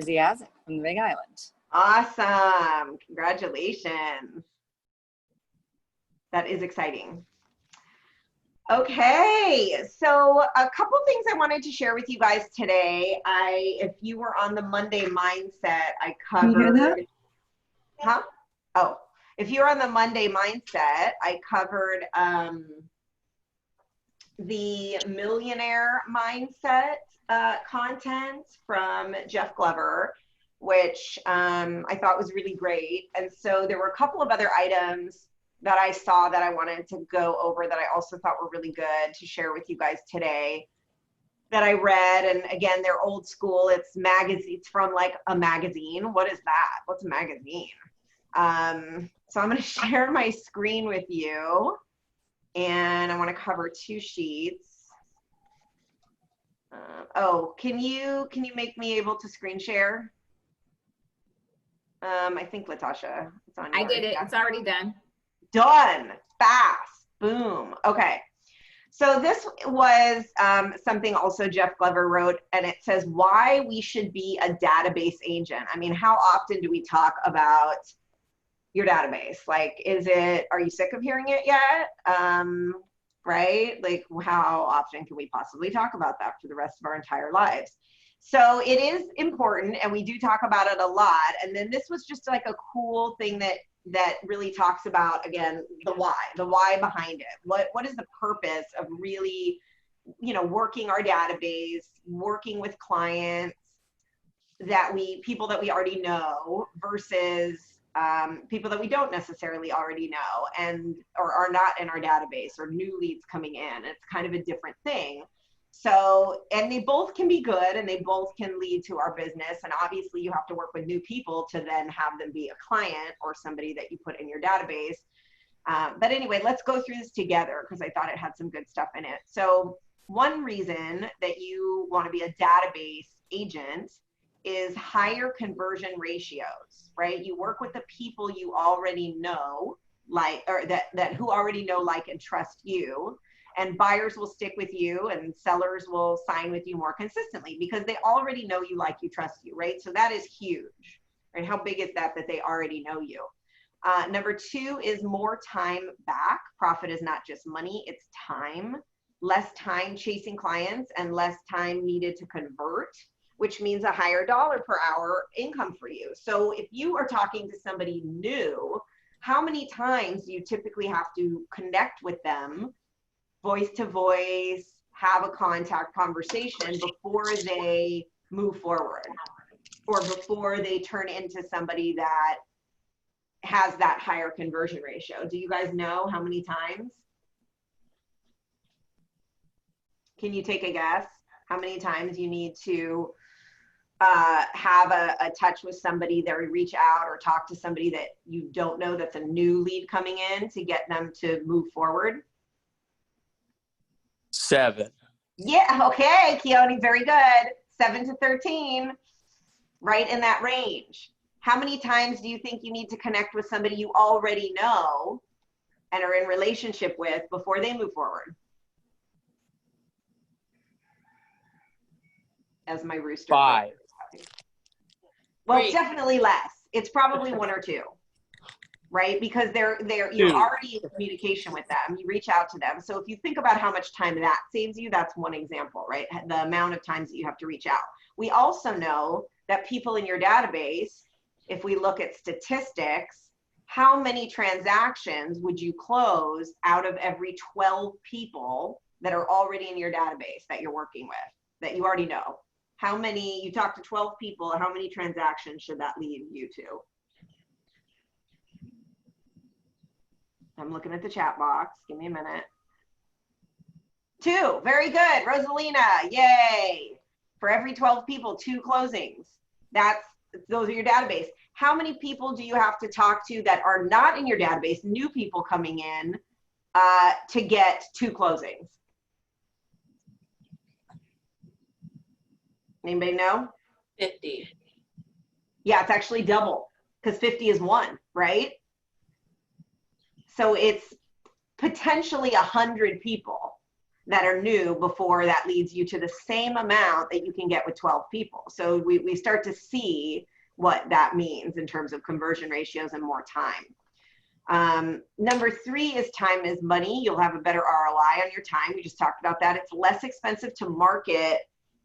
Ziazik from the Big Island. Awesome. Congratulations. That is exciting. Okay, so a couple things I wanted to share with you guys today. If you were on the Monday Mindset, I covered. Can you hear that? Huh? Oh, if you're on the Monday Mindset, I covered the Millionaire Mindset content from Jeff Glover, which I thought was really great. And so there were a couple of other items that I saw that I wanted to go over that I also thought were really good to share with you guys today that I read. And again, they're old school. It's from like a magazine. What is that? What's a magazine? So I'm going to share my screen with you, and I want to cover 2 sheets. Can you make me able to screen share? I think Latasha, it's on. I did it. It's already done. Done. Fast. Boom. Okay. So this was something also Jeff Glover wrote, and it says why we should be a database agent. I mean, how often do we talk about your database? Like, are you sick of hearing it yet? Right? Like, how often can we possibly talk about that for the rest of our entire lives? So it is important, and we do talk about it a lot. And then this was just like a cool thing that really talks about, again, the why behind it. What is the purpose of really, working our database, working with clients people that we already know versus people that we don't necessarily already know or are not in our database, or new leads coming in. It's kind of a different thing. So, and they both can be good, and they both can lead to our business. And obviously you have to work with new people to then have them be a client or somebody that you put in your database. But anyway, let's go through this together because I thought it had some good stuff in it. So one reason that you want to be a database agent is higher conversion ratios, right? You work with the people you already know, that who already know, like, and trust you. And buyers will stick with you, and sellers will sign with you more consistently because they already know you, like you, trust you, right? So that is huge, right? How big is that they already know you? Number 2 is more time back. Profit is not just money, it's time. Less time chasing clients and less time needed to convert, which means a higher dollar per hour income for you. So if you are talking to somebody new, how many times do you typically have to connect with them, voice to voice, have a contact conversation before they move forward, or before they turn into somebody that has that higher conversion ratio? Do you guys know how many times? Can you take a guess how many times you need to have a touch with somebody, that reach out or talk to somebody that you don't know, that's a new lead coming in, to get them to move forward? 7. Yeah, okay, Keone, very good. 7 to 13, right in that range. How many times do you think you need to connect with somebody you already know and are in relationship with before they move forward? As my rooster. 5. Well, it's definitely less. It's probably 1 or 2. Right? Because you're already in communication with them. You reach out to them. So if you think about how much time that saves you, that's one example, right? The amount of times that you have to reach out. We also know that people in your database, if we look at statistics, how many transactions would you close out of every 12 people that are already in your database that you're working with, that you already know? How many, you talk to 12 people, how many transactions should that lead you to? I'm looking at the chat box. Give me a minute. 2. Very good. Rosalina. Yay. For every 12 people, 2 closings. Those are your database. How many people do you have to talk to that are not in your database, new people coming in, to get 2 closings? Anybody know? 50. Yeah, it's actually double, because 50 is 1, right? So it's potentially 100 people that are new before that leads you to the same amount that you can get with 12 people. So we start to see what that means in terms of conversion ratios and more time. Number 3 is time is money. You'll have a better ROI on your time. We just talked about that. It's less expensive to market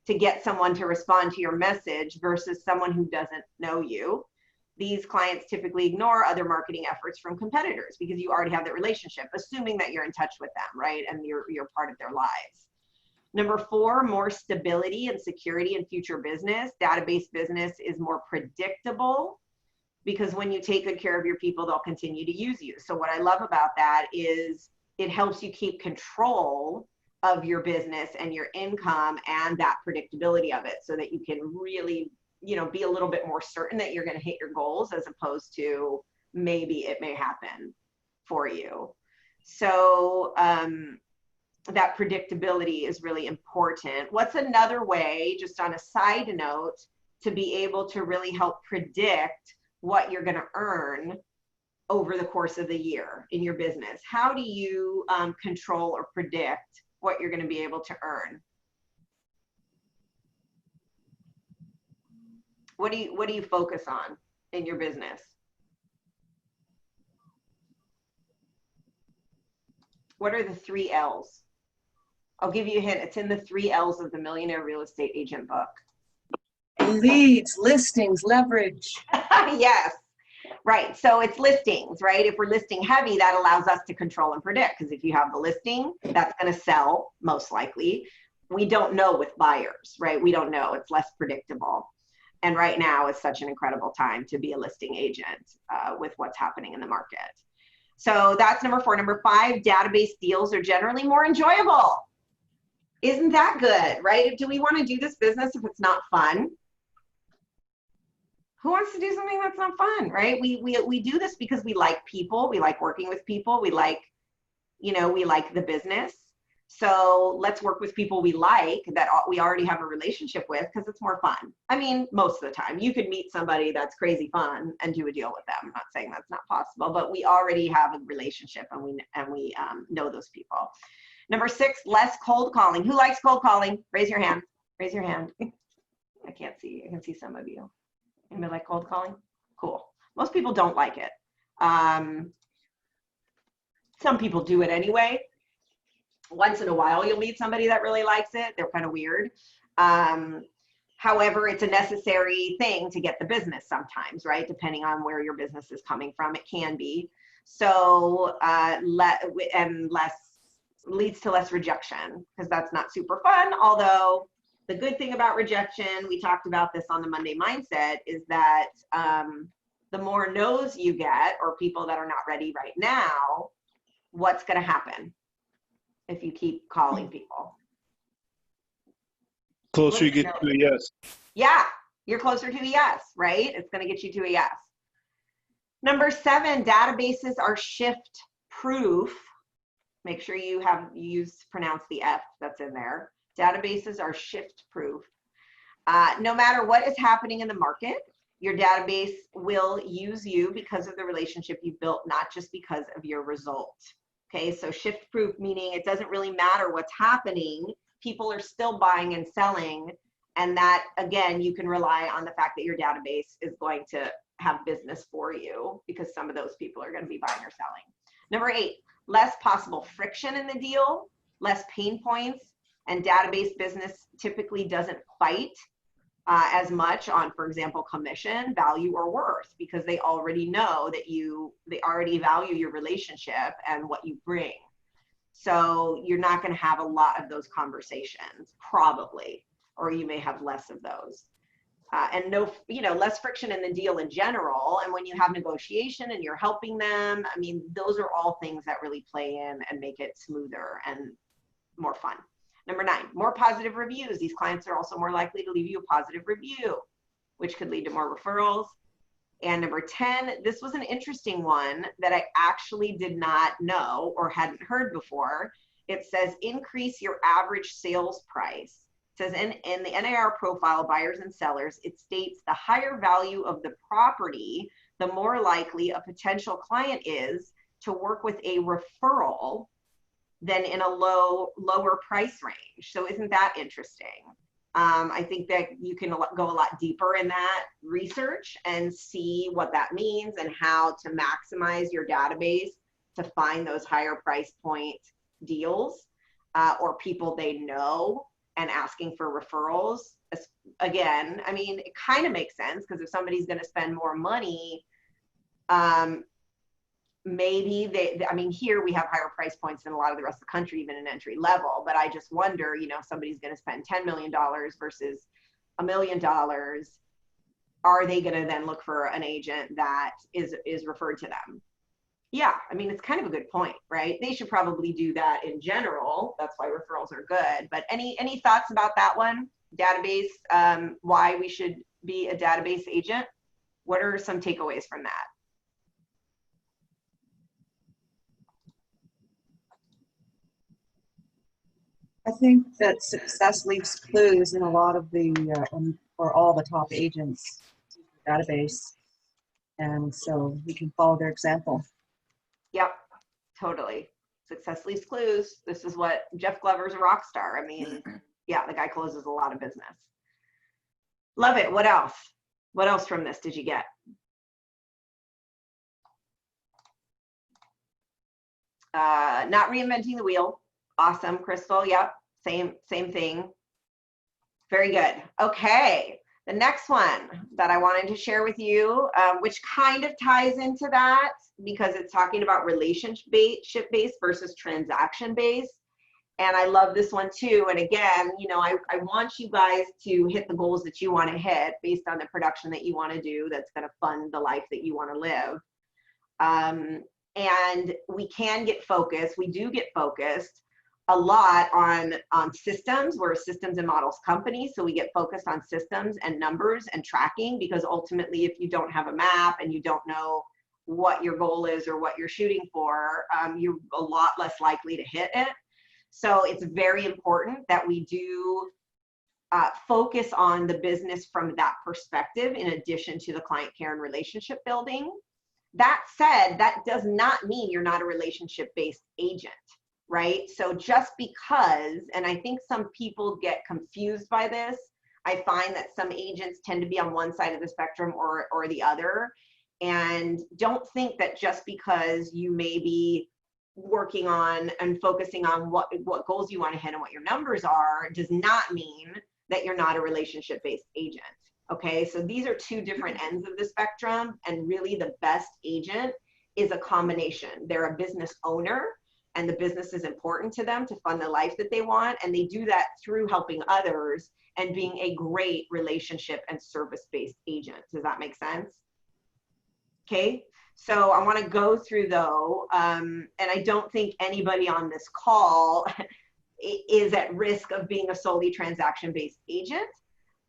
to get someone to respond to your message versus someone who doesn't know you. These clients typically ignore other marketing efforts from competitors because you already have that relationship, assuming that you're in touch with them, right? And you're part of their lives. Number 4, more stability and security in future business. Database business is more predictable because when you take good care of your people, they'll continue to use you. So what I love about that is it helps you keep control of your business and your income and that predictability of it so that you can really, be a little bit more certain that you're going to hit your goals as opposed to maybe it may happen for you. So that predictability is really important. What's another way, just on a side note, to be able to really help predict what you're going to earn over the course of the year in your business? How do you control or predict what you're going to be able to earn? What do you focus on in your business? What are the 3 L's? I'll give you a hint. It's in the 3 L's of the Millionaire Real Estate Agent book. Leads, listings, leverage. Yes, right. So it's listings, right? If we're listing heavy, that allows us to control and predict, because if you have the listing, that's going to sell most likely. We don't know with buyers, right? We don't know. It's less predictable. And right now is such an incredible time to be a listing agent with what's happening in the market. So that's number 4. Number 5, database deals are generally more enjoyable. Isn't that good, right? Do we want to do this business if it's not fun? Who wants to do something that's not fun, right? We do this because we like people. We like working with people. We like, we like the business. So let's work with people we like, that we already have a relationship with, because it's more fun. I mean, most of the time you could meet somebody that's crazy fun and do a deal with them. I'm not saying that's not possible, but we already have a relationship and we know those people. Number 6, less cold calling. Who likes cold calling? Raise your hand. Raise your hand. I can't see. I can see some of you. Anybody like cold calling? Cool. Most people don't like it. Some people do it anyway. Once in a while, you'll meet somebody that really likes it. They're kind of weird. However, it's a necessary thing to get the business sometimes, right? Depending on where your business is coming from, it can be. So, and less leads to less rejection, because that's not super fun. Although the good thing about rejection, we talked about this on the Monday Mindset, is that the more no's you get, or people that are not ready right now, what's going to happen if you keep calling people? Closer you get to a yes. Yeah, you're closer to a yes, right? It's going to get you to a yes. Number 7, databases are shift proof. Make sure you pronounce the F that's in there. Databases are shift proof. No matter what is happening in the market, your database will use you because of the relationship you've built, not just because of your result. Okay, so shift proof, meaning it doesn't really matter what's happening. People are still buying and selling. And that, again, you can rely on the fact that your database is going to have business for you, because some of those people are going to be buying or selling. Number 8, less possible friction in the deal, less pain points, and database business typically doesn't fight as much on, for example, commission, value, or worth, because they already know that they already value your relationship and what you bring. So you're not going to have a lot of those conversations, probably, or you may have less of those. And less friction in the deal in general. And when you have negotiation and you're helping them, I mean, those are all things that really play in and make it smoother and more fun. Number 9, more positive reviews. These clients are also more likely to leave you a positive review, which could lead to more referrals. And number 10, this was an interesting one that I actually did not know or hadn't heard before. It says increase your average sales price. It says in the NAR profile, buyers and sellers, it states the higher value of the property, the more likely a potential client is to work with a referral than in a lower price range. So isn't that interesting? I think that you can go a lot deeper in that research and see what that means and how to maximize your database to find those higher price point deals or people they know and asking for referrals. Again, I mean, it kind of makes sense because if somebody's going to spend more money, maybe I mean, here we have higher price points than a lot of the rest of the country, even in entry level, but I just wonder, you know, if somebody's going to spend $10 million versus $1 million, are they going to then look for an agent that is referred to them? Yeah, I mean, it's kind of a good point, right? They should probably do that in general. That's why referrals are good. But any thoughts about that one? Database, why we should be a database agent? What are some takeaways from that? I think that success leaves clues in a lot of the, or all the top agents database. And so we can follow their example. Yep, totally. Success leaves clues. This is what Jeff Glover's a rock star. I mean, yeah, the guy closes a lot of business. Love it. What else? What else from this did you get? Not reinventing the wheel. Awesome, Crystal. Yep, same thing. Very good. Okay, the next one that I wanted to share with you, which kind of ties into that because it's talking about relationship-based versus transaction-based. And I love this one too. And again, you know, I want you guys to hit the goals that you want to hit based on the production that you want to do that's going to fund the life that you want to live. And we can get focused. We do get focused a lot on systems. We're a systems and models company, so we get focused on systems and numbers and tracking, because ultimately if you don't have a map and you don't know what your goal is or what you're shooting for, you're a lot less likely to hit it. So it's very important that we do focus on the business from that perspective in addition to the client care and relationship building. That said, that does not mean you're not a relationship-based agent, right? So just because, and I think some people get confused by this, I find that some agents tend to be on one side of the spectrum or the other, and don't think that just because you may be working on and focusing on what goals you want to hit and what your numbers are does not mean that you're not a relationship-based agent. Okay, so these are two different ends of the spectrum, and really the best agent is a combination. They're a business owner and the business is important to them to fund the life that they want, and they do that through helping others and being a great relationship and service-based agent. Does that make sense? Okay, so I want to go through though, and I don't think anybody on this call is at risk of being a solely transaction-based agent.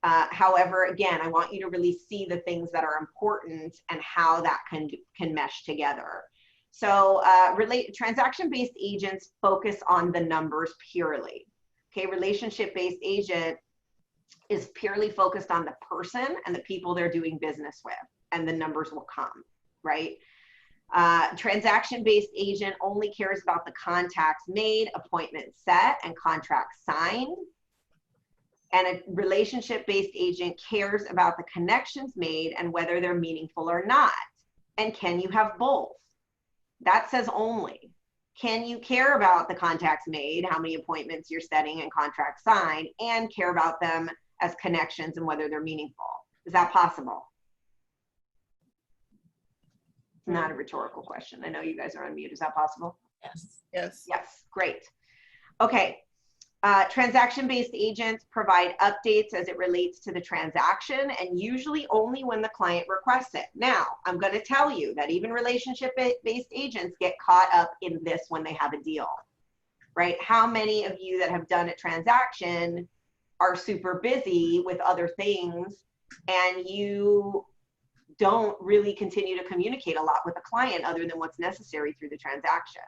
However, again, I want you to really see the things that are important and how that can mesh together. So transaction-based agents focus on the numbers purely. Okay, relationship-based agent is purely focused on the person and the people they're doing business with, and the numbers will come, right? Transaction-based agent only cares about the contacts made, appointments set, and contracts signed. And a relationship-based agent cares about the connections made and whether they're meaningful or not. And can you have both? That says only. Can you care about the contacts made, how many appointments you're setting, and contracts signed, and care about them as connections and whether they're meaningful? Is that possible? Not a rhetorical question. I know you guys are on mute. Is that possible? Yes. Yes. Yes, great. Okay. Transaction-based agents provide updates as it relates to the transaction, and usually only when the client requests it. Now, I'm going to tell you that even relationship-based agents get caught up in this when they have a deal, right? How many of you that have done a transaction are super busy with other things and you don't really continue to communicate a lot with the client other than what's necessary through the transaction?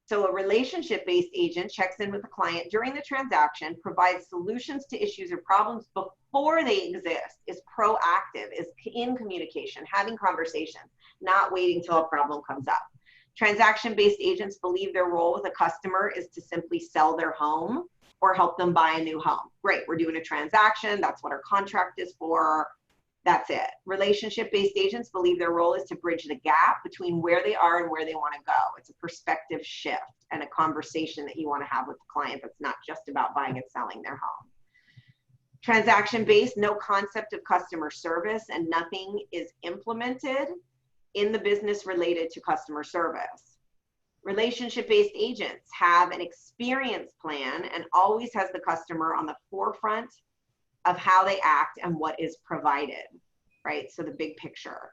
So a relationship-based agent checks in with the client during the transaction, provides solutions to issues or problems before they exist, is proactive, is in communication, having conversations, not waiting till a problem comes up. Transaction-based agents believe their role with a customer is to simply sell their home or help them buy a new home. Great, we're doing a transaction. That's what our contract is for. That's it. Relationship-based agents believe their role is to bridge the gap between where they are and where they want to go. It's a perspective shift and a conversation that you want to have with the client that's not just about buying and selling their home. Transaction-based, no concept of customer service, and nothing is implemented in the business related to customer service. Relationship-based agents have an experience plan and always has the customer on the forefront of how they act and what is provided, right? So the big picture.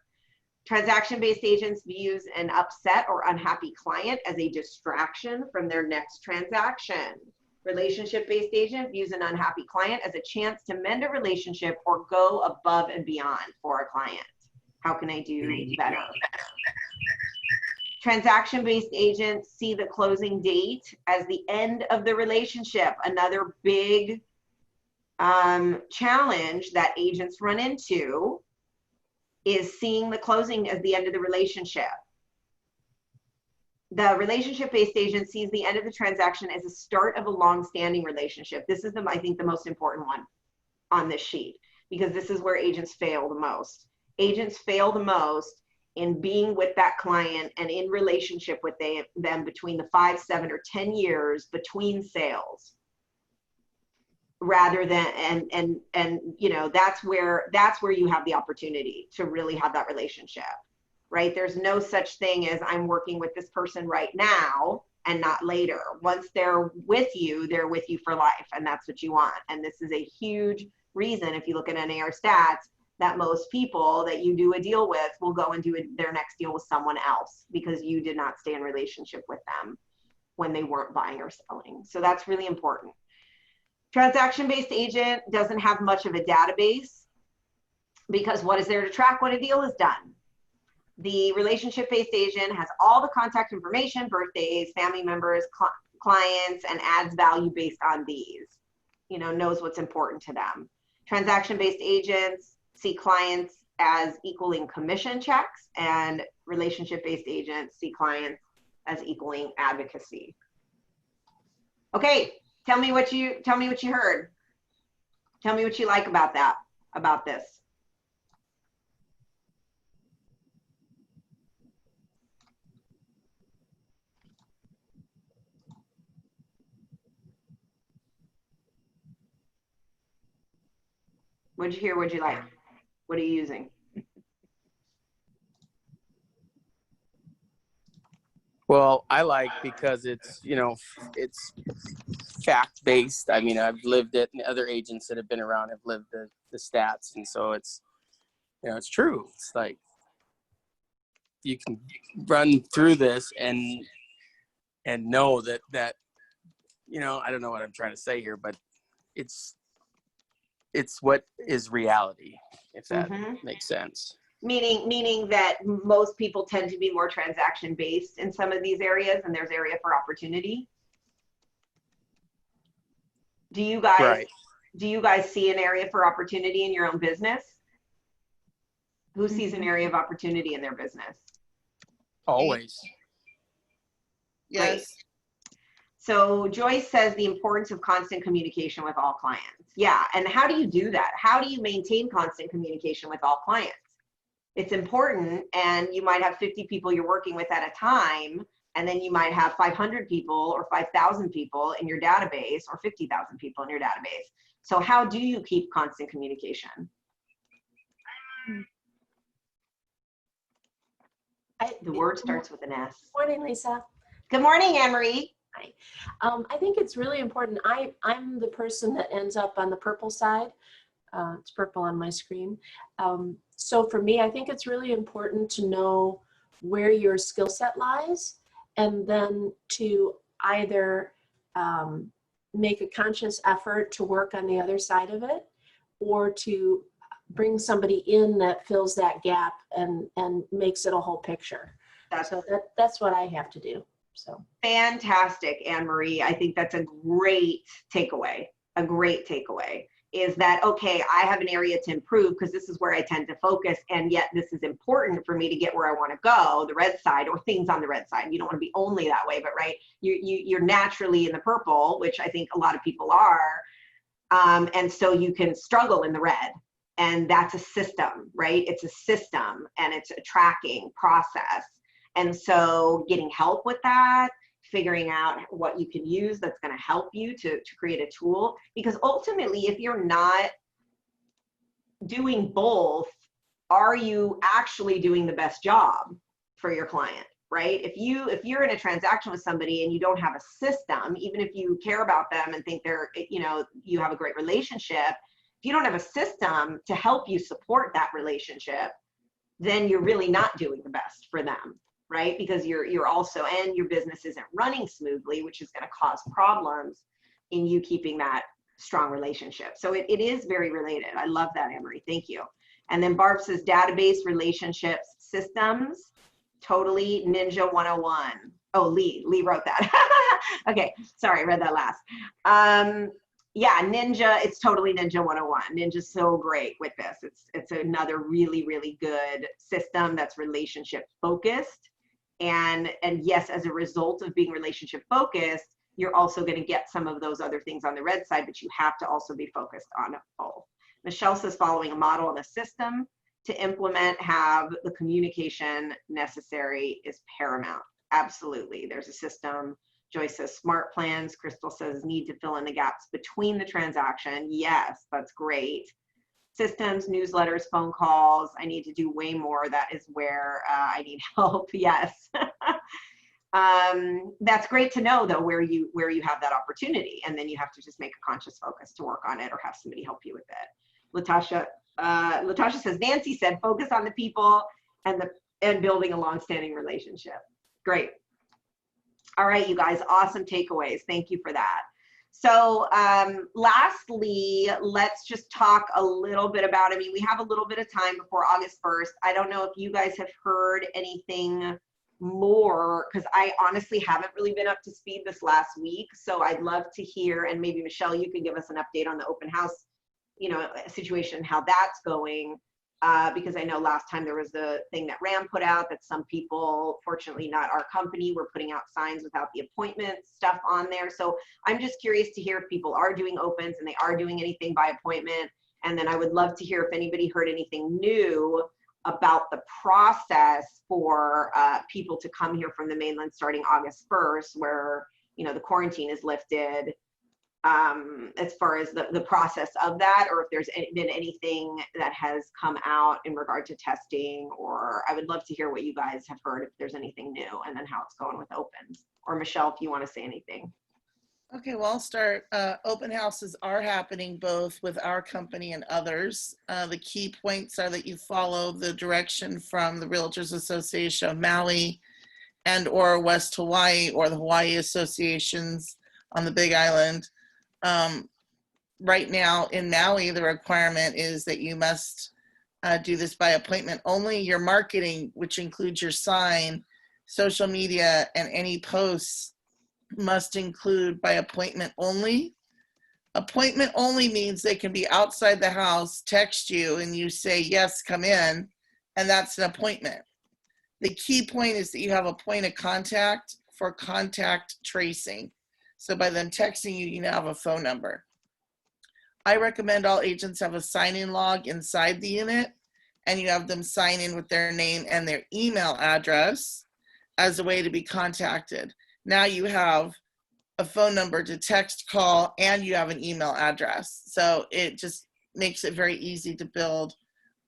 Transaction-based agents views an upset or unhappy client as a distraction from their next transaction. Relationship-based agent views an unhappy client as a chance to mend a relationship or go above and beyond for a client. How can I do better? Transaction-based agents see the closing date as the end of the relationship. Another big challenge that agents run into is seeing the closing as the end of the relationship. The relationship-based agent sees the end of the transaction as a start of a long-standing relationship. This is, I think, the most important one on this sheet, because this is where agents fail the most. Agents fail the most in being with that client and in relationship with them between the 5, 7, or 10 years between sales. Rather than, and you know, that's where you have the opportunity to really have that relationship, right? There's no such thing as I'm working with this person right now and not later. Once they're with you for life, and that's what you want. And this is a huge reason, if you look at NAR stats, that most people that you do a deal with will go and do their next deal with someone else because you did not stay in relationship with them when they weren't buying or selling. So that's really important. Transaction-based agent doesn't have much of a database because what is there to track when a deal is done? The relationship-based agent has all the contact information, birthdays, family members, clients, and adds value based on these. You know, knows what's important to them. Transaction-based agents see clients as equaling commission checks, and relationship-based agents see clients as equaling advocacy. Okay. Tell me what you heard. Tell me what you like about this. What'd you hear? What'd you like? What are you using? Well, I like because it's, you know, it's fact-based. I mean, I've lived it, and other agents that have been around have lived the stats. And so it's, you know, it's true. It's like you can run through this and know that, you know, I don't know what I'm trying to say here, but it's what is reality, if that makes sense. Meaning that most people tend to be more transaction based in some of these areas, and there's area for opportunity. Do you guys see an area for opportunity in your own business? Who sees an area of opportunity in their business? Always. Yes. Great. So Joyce says the importance of constant communication with all clients. Yeah, and how do you do that? How do you maintain constant communication with all clients? It's important, and you might have 50 people you're working with at a time, and then you might have 500 people or 5,000 people in your database or 50,000 people in your database. So how do you keep constant communication? The word starts with an S. Good morning, Lisa. Good morning, Anne-Marie. Hi. I think it's really important. I'm the person that ends up on the purple side. It's purple on my screen. So for me, I think it's really important to know where your skill set lies, and then to either make a conscious effort to work on the other side of it, or to bring somebody in that fills that gap and makes it a whole picture. So that's what I have to do. So fantastic, Anne-Marie. I think that's a great takeaway. is that, okay, I have an area to improve because this is where I tend to focus, and yet this is important for me to get where I want to go, the red side, or things on the red side. You don't want to be only that way, but right, you're naturally in the purple, which I think a lot of people are, and so you can struggle in the red, and that's a system, right? It's a system, and it's a tracking process, and so getting help with that, figuring out what you can use that's going to help you to create a tool. Because ultimately, if you're not doing both, are you actually doing the best job for your client, right? If you're in a transaction with somebody and you don't have a system, even if you care about them and think they're, you have a great relationship, if you don't have a system to help you support that relationship, then you're really not doing the best for them, right? Because you're also, and your business isn't running smoothly, which is going to cause problems in you keeping that strong relationship. So it is very related. I love that, Emery. Thank you. And then Barb says database, relationships, systems, totally Ninja 101. Oh, Lee wrote that. Okay, sorry, I read that last. Yeah, Ninja, it's totally Ninja 101. Ninja's so great with this. It's another really, really good system that's relationship focused. And yes, as a result of being relationship focused, you're also going to get some of those other things on the red side, but you have to also be focused on both. Michelle says following a model and a system to implement, have the communication necessary is paramount. Absolutely. There's a system. Joyce says smart plans. Crystal says need to fill in the gaps between the transaction. Yes, that's great. Systems, newsletters, phone calls. I need to do way more. That is where I need help. Yes. That's great to know though, where you have that opportunity, and then you have to just make a conscious focus to work on it or have somebody help you with it. Latasha says, Nancy said, focus on the people and building a long-standing relationship. Great. All right, you guys, awesome takeaways. Thank you for that. So lastly, let's just talk a little bit about, we have a little bit of time before August 1st. I don't know if you guys have heard anything more, because I honestly haven't really been up to speed this last week. So I'd love to hear, and maybe Michelle, you can give us an update on the open house, situation, how that's going. Because I know last time there was the thing that RAM put out that some people, fortunately not our company, were putting out signs without the appointment stuff on there. So I'm just curious to hear if people are doing opens and they are doing anything by appointment. And then I would love to hear if anybody heard anything new about the process for people to come here from the mainland starting August 1st, where, the quarantine is lifted. As far as the process of that, or if there's been anything that has come out in regard to testing, or I would love to hear what you guys have heard, if there's anything new, and then how it's going with opens. Or Michelle, if you want to say anything. Okay, well, I'll start. Open houses are happening both with our company and others. The key points are that you follow the direction from the Realtors Association of Maui and or West Hawaii, or the Hawaii associations on the Big Island. Right now in Maui, the requirement is that you must do this by appointment only. Your marketing, which includes your sign, social media, and any posts, must include by appointment only. Appointment only means they can be outside the house, text you, and you say, yes, come in, and that's an appointment. The key point is that you have a point of contact for contact tracing. So by them texting you, you now have a phone number. I recommend all agents have a sign-in log inside the unit, and you have them sign in with their name and their email address as a way to be contacted. Now you have a phone number to text, call, and you have an email address. So it just makes it very easy to build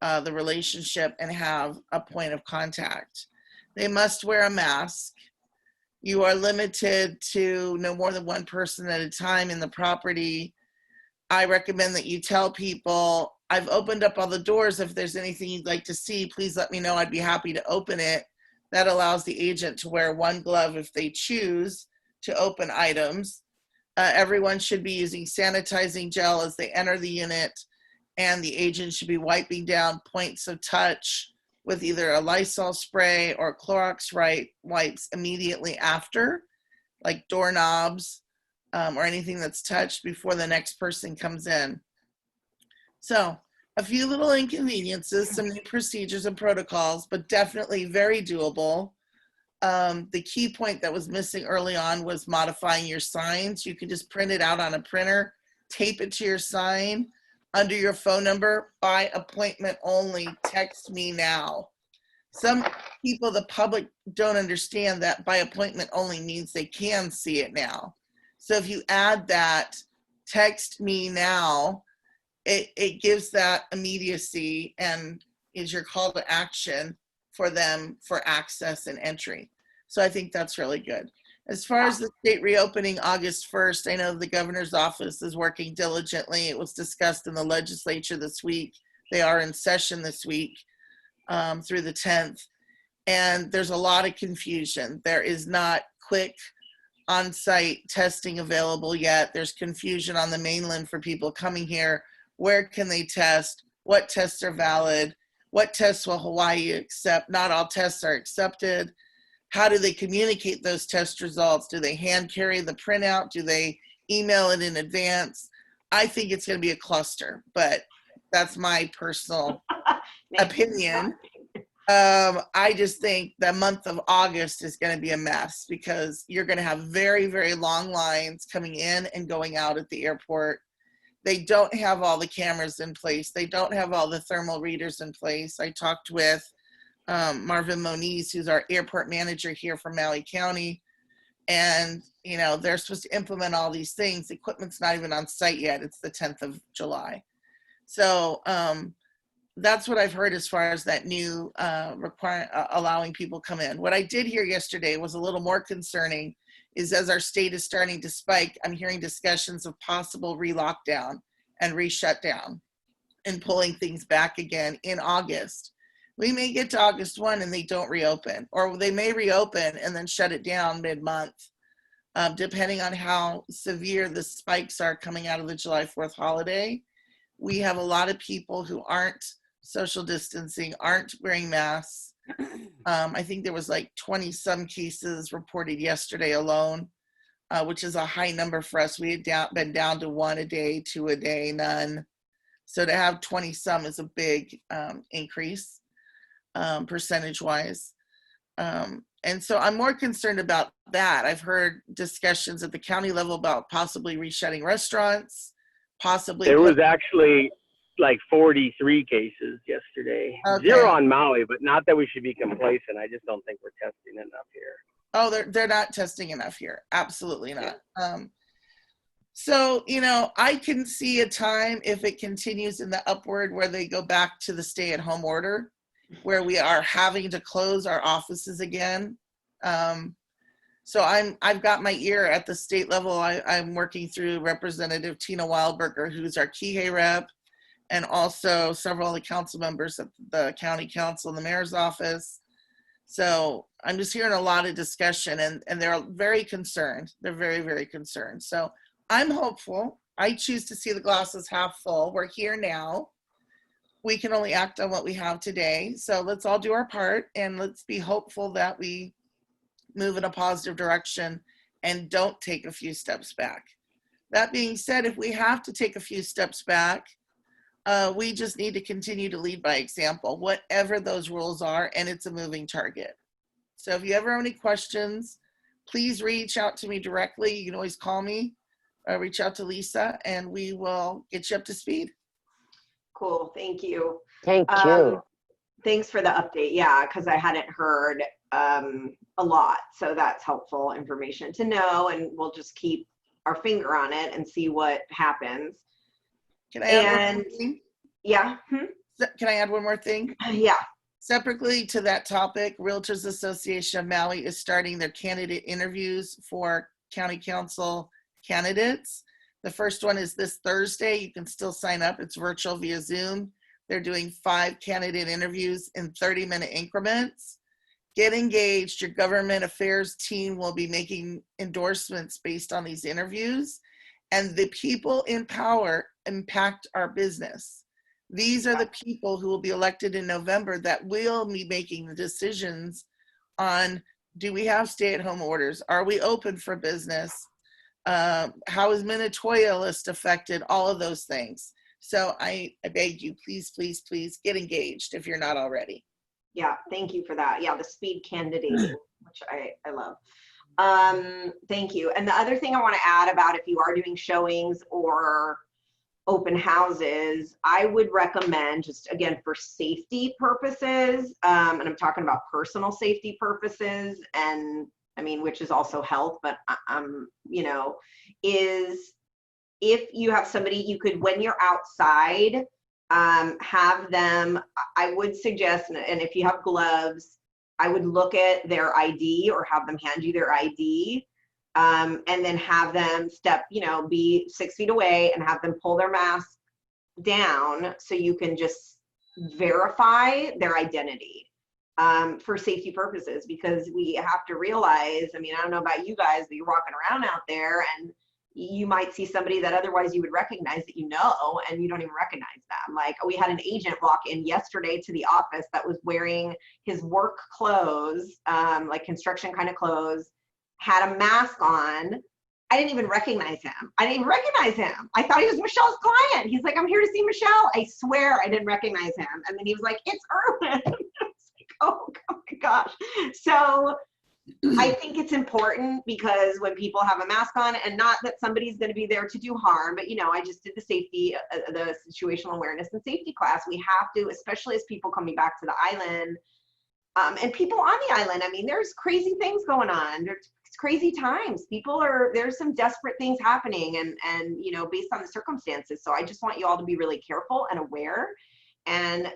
the relationship and have a point of contact. They must wear a mask. You are limited to no more than one person at a time in the property. I recommend that you tell people, I've opened up all the doors. If there's anything you'd like to see, please let me know. I'd be happy to open it. That allows the agent to wear one glove if they choose to open items. Everyone should be using sanitizing gel as they enter the unit, and the agent should be wiping down points of touch with either a Lysol spray or Clorox wipes immediately after, like doorknobs or anything that's touched before the next person comes in. So a few little inconveniences, some new procedures and protocols, but definitely very doable. The key point that was missing early on was modifying your signs. You can just print it out on a printer, tape it to your sign under your phone number, by appointment only, text me now. Some people, the public, don't understand that by appointment only means they can see it now. So if you add that, text me now, it gives that immediacy and is your call to action for them for access and entry. So I think that's really good. As far as the state reopening August 1st, I know the governor's office is working diligently. It was discussed in the legislature this week. They are in session this week through the 10th. And there's a lot of confusion. There is not quick on-site testing available yet. There's confusion on the mainland for people coming here. Where can they test? What tests are valid? What tests will Hawaii accept? Not all tests are accepted. How do they communicate those test results? Do they hand carry the printout? Do they email it in advance? I think it's going to be a cluster, but that's my personal opinion. I just think the month of August is going to be a mess because you're going to have very, very long lines coming in and going out at the airport. They don't have all the cameras in place. They don't have all the thermal readers in place. I talked with Marvin Moniz, who's our airport manager here from Maui County. And, you know, they're supposed to implement all these things. The equipment's not even on site yet. It's the 10th of July. So that's what I've heard as far as that new allowing people come in. What I did hear yesterday was a little more concerning is as our state is starting to spike, I'm hearing discussions of possible re-lockdown and re-shutdown and pulling things back again in August. We may get to August 1 and they don't reopen, or they may reopen and then shut it down mid-month, depending on how severe the spikes are coming out of the July 4th holiday. We have a lot of people who aren't social distancing, aren't wearing masks. I think there was like 20 some cases reported yesterday alone, which is a high number for us. We had been down to 1 a day, 2 a day, none. So to have 20 some is a big increase percentage wise. And so I'm more concerned about that. I've heard discussions at the county level about possibly reshutting restaurants, possibly. There was actually like 43 cases yesterday. Okay. 0 on Maui, but not that we should be complacent. I just don't think we're testing enough here. Oh, they're not testing enough here. Absolutely not. Yeah. So, you know, I can see a time if it continues in the upward where they go back to the stay-at-home order, where we are having to close our offices again. So I've got my ear at the state level. I'm working through Representative Tina Wildberger, who's our Kihei rep, and also several of the council members at the county council and the mayor's office. So I'm just hearing a lot of discussion and they're very concerned. They're very, very concerned. So I'm hopeful. I choose to see the glasses half full. We're here now. We can only act on what we have today. So let's all do our part and let's be hopeful that we move in a positive direction and don't take a few steps back. That being said, if we have to take a few steps back, we just need to continue to lead by example, whatever those rules are, and it's a moving target. So if you ever have any questions, please reach out to me directly. You can always call me, reach out to Lisa, and we will get you up to speed. Cool, thank you. Thank you. Thanks for the update. Yeah, because I hadn't heard a lot, so that's helpful information to know, and we'll just keep our finger on it and see what happens. Can I add one more thing? Yeah. Can I add one more thing? Yeah. Separately to that topic, Realtors Association of Maui is starting their candidate interviews for county council candidates. The first one is this Thursday. You can still sign up. It's virtual via Zoom. They're doing 5 candidate interviews in 30-minute increments. Get engaged. Your government affairs team will be making endorsements based on these interviews. And the people in power impact our business. These are the people who will be elected in November that will be making the decisions on, do we have stay-at-home orders? Are we open for business? How is Minatoya list affected? All of those things. So I beg you, please, please, please get engaged if you're not already. Yeah, thank you for that. Yeah, the speed candidating, which I love. Thank you. And the other thing I want to add about if you are doing showings or open houses, I would recommend, just again for safety purposes, and I'm talking about personal safety purposes, and I mean, which is also health, but you know, is if you have somebody, you could, when you're outside, have them, I would suggest, and if you have gloves, I would look at their ID or have them hand you their ID, and then have them step, you know, be 6 feet away and have them pull their mask down so you can just verify their identity, for safety purposes, because we have to realize, I mean, I don't know about you guys, but you're walking around out there and you might see somebody that otherwise you would recognize that you know, and you don't even recognize them. Like, we had an agent walk in yesterday to the office that was wearing his work clothes, like construction kind of clothes, had a mask on. I didn't even recognize him. I thought he was Michelle's client. He's like, I'm here to see Michelle. I swear I didn't recognize him. And then he was like, it's Erwin. I was like, oh my gosh. So I think it's important, because when people have a mask on, and not that somebody's going to be there to do harm, but you know, I just did the safety, the situational awareness and safety class. We have to, especially as people coming back to the island, and people on the island. I mean, there's crazy things going on. There's crazy times. There's some desperate things happening, and you know, based on the circumstances. So I just want you all to be really careful and aware. And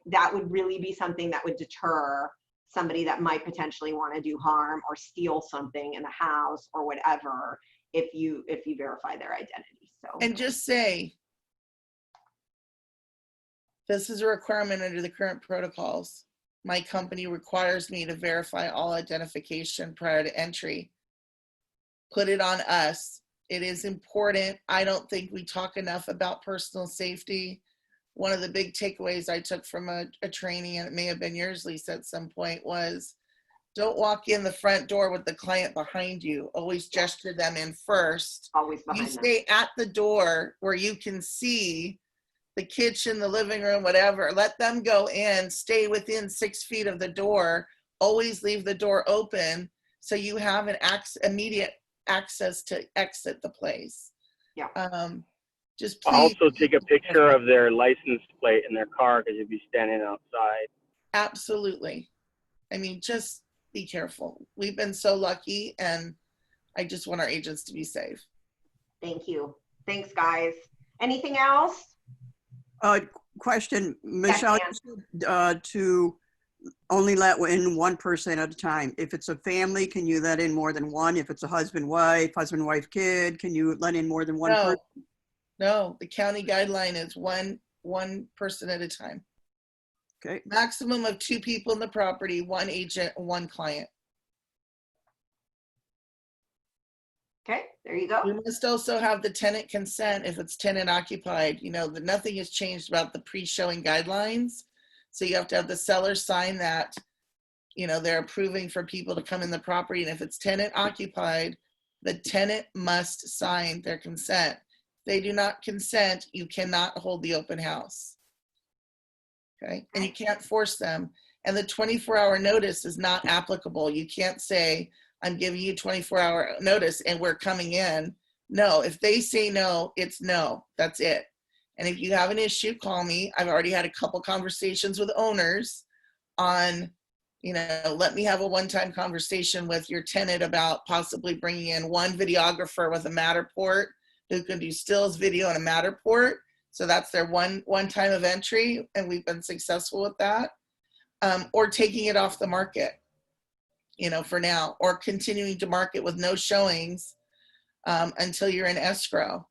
that would really be something that would deter somebody that might potentially want to do harm or steal something in the house or whatever, if you verify their identity. So, And just say, this is a requirement under the current protocols. My company requires me to verify all identification prior to entry. Put it on us. It is important. I don't think we talk enough about personal safety. One of the big takeaways I took from a training, and it may have been yours, Lisa, at some point, was don't walk in the front door with the client behind you. Always gesture them in first. always You behind them. stay at the door where you can see the kitchen, the living room, whatever. Let them go in, stay within 6 feet of the door. Always leave the door open so you have an immediate access to exit the place. Yeah. Just please. Also take a picture of their license plate in their car, because you'd be standing outside. Absolutely. I mean, just be careful. We've been so lucky, and I just want our agents to be safe. Thank you. Thanks, guys. Anything else? Question, Michelle, you said, to only let in one person at a time. If it's a family, can you let in more than one? If it's a husband, wife, kid, can you let in more than one person? No, the county guideline is one person at a time. Okay. Maximum of 2 people in the property, 1 agent, 1 client. Okay, there you go. You must also have the tenant consent if it's tenant occupied. You know, nothing has changed about the pre-showing guidelines. So you have to have the seller sign that, you know, they're approving for people to come in the property. And if it's tenant occupied, the tenant must sign their consent. If they do not consent, you cannot hold the open house. Okay, and you can't force them. And the 24-hour notice is not applicable. You can't say, I'm giving you 24-hour notice and we're coming in. No, if they say no, it's no, that's it. And if you have an issue, call me. I've already had a couple conversations with owners on, you know, let me have a one-time conversation with your tenant about possibly bringing in 1 videographer with a Matterport who can do stills, video, and a Matterport. So that's their one time of entry, and we've been successful with that. Or taking it off the market, you know, for now, or continuing to market with no showings until you're in escrow,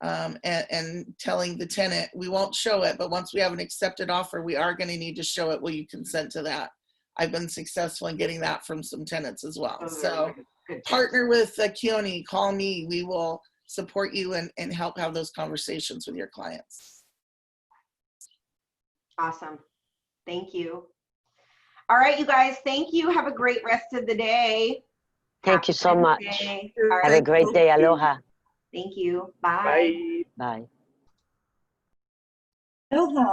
and telling the tenant, we won't show it, but once we have an accepted offer, we are going to need to show it. Will you consent to that? I've been successful in getting that from some tenants as well. So partner with Keone, call me. We will support you and help have those conversations with your clients. Awesome. Thank you. All right, you guys, thank you. Have a great rest of the day. Thank you so much. All right. Have a great day. Aloha. Thank you. Bye. Bye. Bye. Ilha.